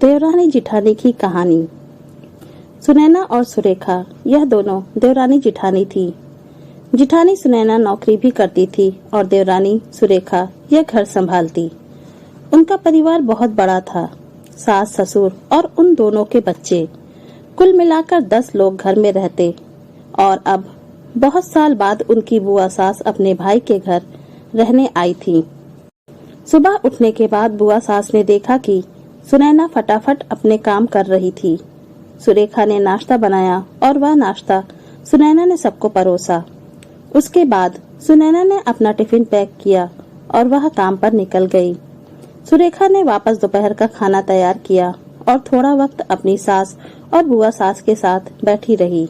देवरानी जिठानी की कहानी। सुनैना और सुरेखा यह दोनों देवरानी जिठानी थी। जिठानी सुनैना नौकरी भी करती थी और देवरानी सुरेखा यह घर संभालती। उनका परिवार बहुत बड़ा था, सास ससुर और उन दोनों के बच्चे, कुल मिलाकर 10 लोग घर में रहते। और अब बहुत साल बाद उनकी बुआ सास अपने भाई के घर रहने आई थी। सुबह उठने के बाद बुआ सास ने देखा कि सुनैना फटाफट अपने काम कर रही थी। सुरेखा ने नाश्ता बनाया और वह नाश्ता सुनैना ने सबको परोसा। उसके बाद सुनैना ने अपना टिफिन पैक किया और वह काम पर निकल गई। सुरेखा ने वापस दोपहर का खाना तैयार किया और थोड़ा वक्त अपनी सास और बुआ सास के साथ बैठी रही।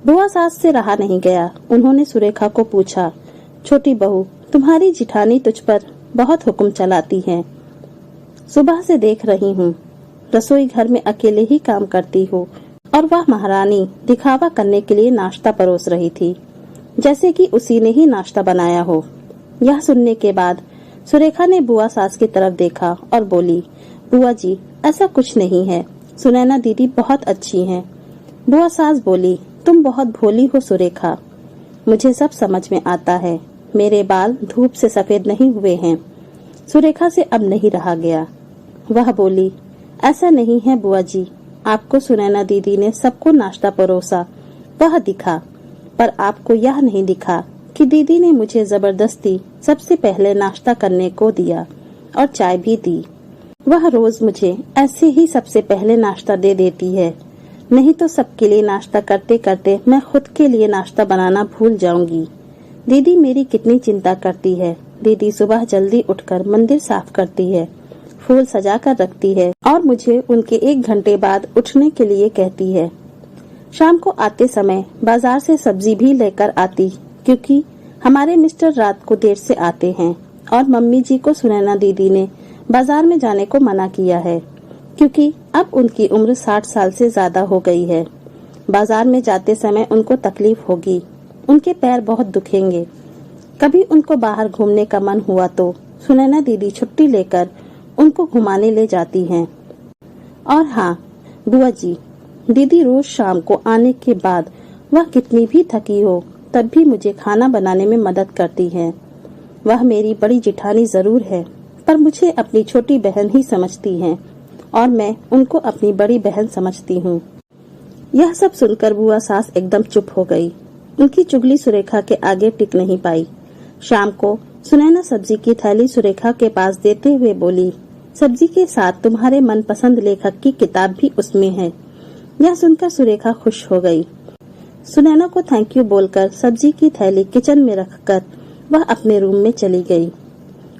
बुआ सास से रहा नहीं गया। उन्होंने सुरेखा को पूछा, छोटी बहू, तुम्हारी जिठानी तुझ पर बहुत हुक्म चलाती है। सुबह से देख रही हूँ, रसोई घर में अकेले ही काम करती हो और वह महारानी दिखावा करने के लिए नाश्ता परोस रही थी, जैसे कि उसी ने ही नाश्ता बनाया हो। यह सुनने के बाद सुरेखा ने बुआ सास की तरफ देखा और बोली, बुआ जी, ऐसा कुछ नहीं है, सुनैना दीदी बहुत अच्छी हैं। बुआ सास बोली, तुम बहुत भोली हो सुरेखा, मुझे सब समझ में आता है। मेरे बाल धूप से सफेद नहीं हुए हैं। सुरेखा से अब नहीं रहा गया। वह बोली, ऐसा नहीं है बुआ जी, आपको सुनैना दीदी ने सबको नाश्ता परोसा, वह दिखा, पर आपको यह नहीं दिखा कि दीदी ने मुझे जबरदस्ती सबसे पहले नाश्ता करने को दिया और चाय भी दी। वह रोज मुझे ऐसे ही सबसे पहले नाश्ता दे देती है, नहीं तो सबके लिए नाश्ता करते करते मैं खुद के लिए नाश्ता बनाना भूल जाऊंगी। दीदी मेरी कितनी चिंता करती है। दीदी सुबह जल्दी उठकर मंदिर साफ करती है, फूल सजा कर रखती है और मुझे उनके 1 घंटे बाद उठने के लिए कहती है। शाम को आते समय बाजार से सब्जी भी लेकर आती, क्योंकि हमारे मिस्टर रात को देर से आते हैं और मम्मी जी को सुनैना दीदी ने बाजार में जाने को मना किया है, क्योंकि अब उनकी उम्र 60 साल से ज्यादा हो गई है। बाजार में जाते समय उनको तकलीफ होगी, उनके पैर बहुत दुखेंगे। कभी उनको बाहर घूमने का मन हुआ तो सुनैना दीदी छुट्टी लेकर उनको घुमाने ले जाती हैं। और हाँ बुआ जी, दीदी रोज शाम को आने के बाद वह कितनी भी थकी हो तब भी मुझे खाना बनाने में मदद करती है। वह मेरी बड़ी जिठानी जरूर है, पर मुझे अपनी छोटी बहन ही समझती है और मैं उनको अपनी बड़ी बहन समझती हूँ। यह सब सुनकर बुआ सास एकदम चुप हो गई। उनकी चुगली सुरेखा के आगे टिक नहीं पाई। शाम को सुनैना सब्जी की थैली सुरेखा के पास देते हुए बोली, सब्जी के साथ तुम्हारे मनपसंद लेखक की किताब भी उसमें है। यह सुनकर सुरेखा खुश हो गई। सुनैना को थैंक यू बोलकर सब्जी की थैली किचन में रखकर वह अपने रूम में चली गई।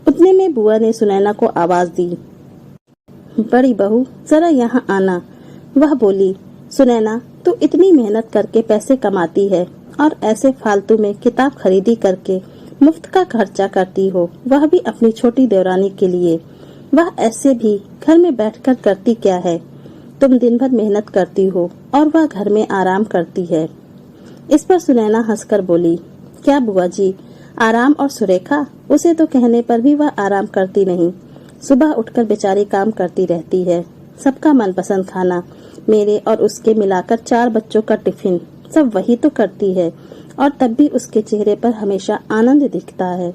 उतने में बुआ ने सुनैना को आवाज दी, बड़ी बहू, जरा यहाँ आना। वह बोली, सुनैना, तू इतनी मेहनत करके पैसे कमाती है और ऐसे फालतू में किताब खरीदी करके मुफ्त का खर्चा करती हो, वह भी अपनी छोटी देवरानी के लिए। वह ऐसे भी घर में बैठकर करती क्या है? तुम दिन भर मेहनत करती हो और वह घर में आराम करती है। इस पर सुनैना हंसकर बोली, क्या बुआ जी, आराम? और सुरेखा, उसे तो कहने पर भी वह आराम करती नहीं। सुबह उठकर बेचारी काम करती रहती है। सबका मनपसंद खाना, मेरे और उसके मिलाकर 4 बच्चों का टिफिन, सब वही तो करती है और तब भी उसके चेहरे पर हमेशा आनंद दिखता है।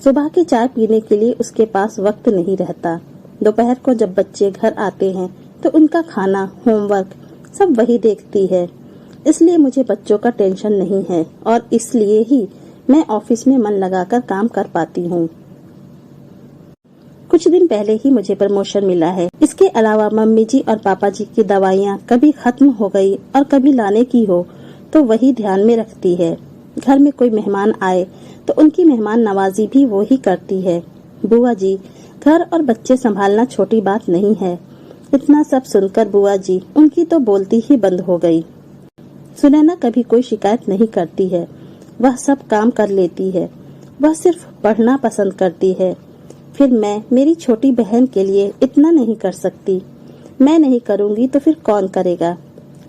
सुबह की चाय पीने के लिए उसके पास वक्त नहीं रहता। दोपहर को जब बच्चे घर आते हैं तो उनका खाना, होमवर्क सब वही देखती है। इसलिए मुझे बच्चों का टेंशन नहीं है और इसलिए ही मैं ऑफिस में मन लगाकर काम कर पाती हूँ। कुछ दिन पहले ही मुझे प्रमोशन मिला है। इसके अलावा मम्मी जी और पापा जी की दवाइयाँ कभी खत्म हो गई और कभी लाने की हो तो वही ध्यान में रखती है। घर में कोई मेहमान आए तो उनकी मेहमान नवाजी भी वो ही करती है। बुआ जी, घर और बच्चे संभालना छोटी बात नहीं है। इतना सब सुनकर बुआ जी उनकी तो बोलती ही बंद हो गई। सुनैना कभी कोई शिकायत नहीं करती है, वह सब काम कर लेती है। वह सिर्फ पढ़ना पसंद करती है। फिर मैं मेरी छोटी बहन के लिए इतना नहीं कर सकती। मैं नहीं करूँगी तो फिर कौन करेगा?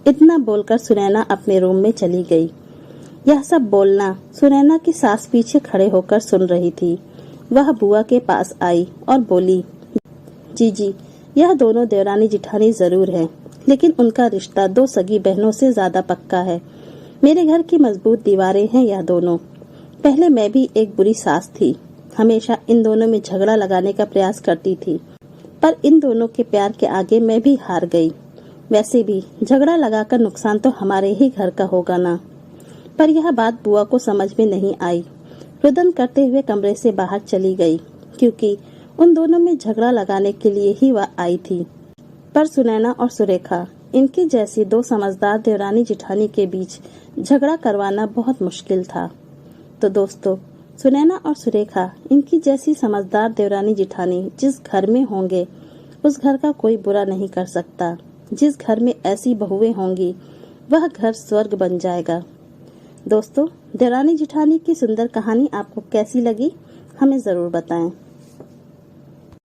इतना बोलकर सुनैना अपने रूम में चली गई। यह सब बोलना सुनैना की सास पीछे खड़े होकर सुन रही थी। वह बुआ के पास आई और बोली, जीजी, यह दोनों देवरानी जिठानी जरूर हैं, लेकिन उनका रिश्ता दो सगी बहनों से ज्यादा पक्का है। मेरे घर की मजबूत दीवारें हैं यह दोनों। पहले मैं भी एक बुरी सास थी, हमेशा इन दोनों में झगड़ा लगाने का प्रयास करती थी, पर इन दोनों के प्यार के आगे मैं भी हार गई। वैसे भी झगड़ा लगाकर नुकसान तो हमारे ही घर का होगा ना। पर यह बात बुआ को समझ में नहीं आई। रुदन करते हुए कमरे से बाहर चली गई, क्योंकि उन दोनों में झगड़ा लगाने के लिए ही वह आई थी। पर सुनैना और सुरेखा, इनकी जैसी दो समझदार देवरानी जिठानी के बीच झगड़ा करवाना बहुत मुश्किल था। तो दोस्तों, सुनैना और सुरेखा, इनकी जैसी समझदार देवरानी जिठानी जिस घर में होंगे, उस घर का कोई बुरा नहीं कर सकता। जिस घर में ऐसी बहुएं होंगी, वह घर स्वर्ग बन जाएगा। दोस्तों, देवरानी जिठानी की सुंदर कहानी आपको कैसी लगी, हमें जरूर बताएं।